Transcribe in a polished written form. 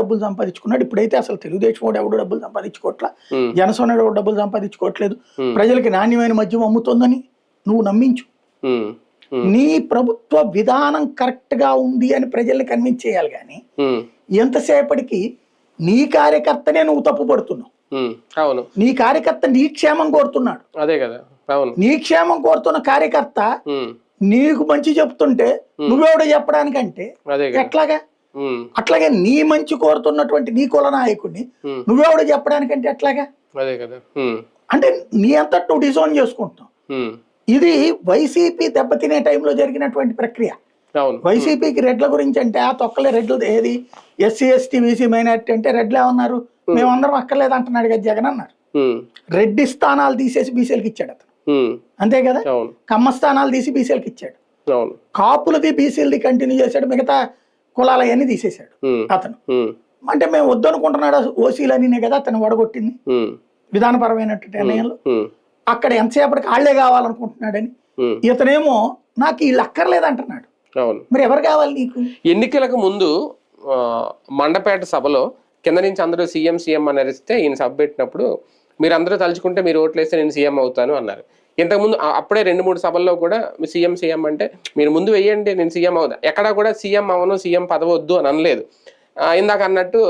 డబ్బులు సంపాదించుకున్నాడు. ఇప్పుడైతే అసలు తెలుగుదేశం వాడు ఎవడు డబ్బులు సంపాదించుకోవట్లా, జనసేన ఎవడు డబ్బులు సంపాదించుకోవట్లేదు. ప్రజలకి నాణ్యమైన మద్యం అమ్ముతుందని నువ్వు నమ్మించు. నీ ప్రభుత్వ విధానం కరెక్ట్ గా ఉంది అని ప్రజల్ని కన్విన్స్ చేయాలి. కానీ ఎంతసేపటికి నీ కార్యకర్తనే నువ్వు తప్పు పడుతున్నావు. నీ కార్యకర్త నీ క్షేమం కోరుతున్నాడు. అదే కదా, నీ క్షేమం కోరుతున్న కార్యకర్త నీకు మంచి చెప్తుంటే నువ్వెవడో చెప్పడానికంటే ఎట్లాగా? అట్లాగే నీ మంచి కోరుతున్నటువంటి నీ కుల నాయకుడిని నువ్వెవడో చెప్పడానికంటే ఎట్లాగా? అంటే నీ అంతటి నువ్వు డిజోన్ చేసుకుంటున్నావు. ఇది వైసీపీ దెబ్బతినే టైంలో జరిగినటువంటి ప్రక్రియ. వైసీపీకి రెడ్ల గురించి అంటే ఆ తొక్కలే రెడ్లు ఏది ఎస్సీ ఎస్టీ బీసీ మైనారిటీ అంటే రెడ్లు ఏమన్నారు, మేమందరం అక్కర్లేదు అంటున్నాడు కదా జగన్ అన్నారు. రెడ్డి స్థానాలు తీసేసి బీసీలకు ఇచ్చాడు అతను, అంతే కదా. కమ్మ స్థానాలు తీసి బీసీలకు ఇచ్చాడు. కాపులది బీసీలది కంటిన్యూ చేశాడు, మిగతా కులాలయన్ని తీసేశాడు అతను. అంటే మేము వద్దనుకుంటున్నాడు ఓసీలనినే కదా అతను వడగొట్టింది విధానపరమైనటువంటి నిర్ణయంలో. అక్కడ ఎంతసేపటికి వాళ్లే కావాలనుకుంటున్నాడని, ఇతనేమో నాకు వీళ్ళు అక్కర్లేదు అంటున్నాడు. మరి ఎవరు కావాలి నీకు? ఎన్నికలకు ముందు మండపేట సభలో కింద నుంచి అందరూ సీఎం సీఎం అని అరిస్తే ఈయన సభ పెట్టినప్పుడు మీరు అందరూ తలుచుకుంటే మీరు ఓట్లేస్తే నేను సీఎం అవుతాను అన్నారు. ఇంతకుముందు అప్పుడే 2-3 సభల్లో కూడా సీఎం సీఎం అంటే మీరు ముందు వెయ్యండి నేను సీఎం అవుతా, ఎక్కడా కూడా సీఎం అవను సీఎం పదవద్దు అని అనలేదు. ఇందాక అన్నట్టు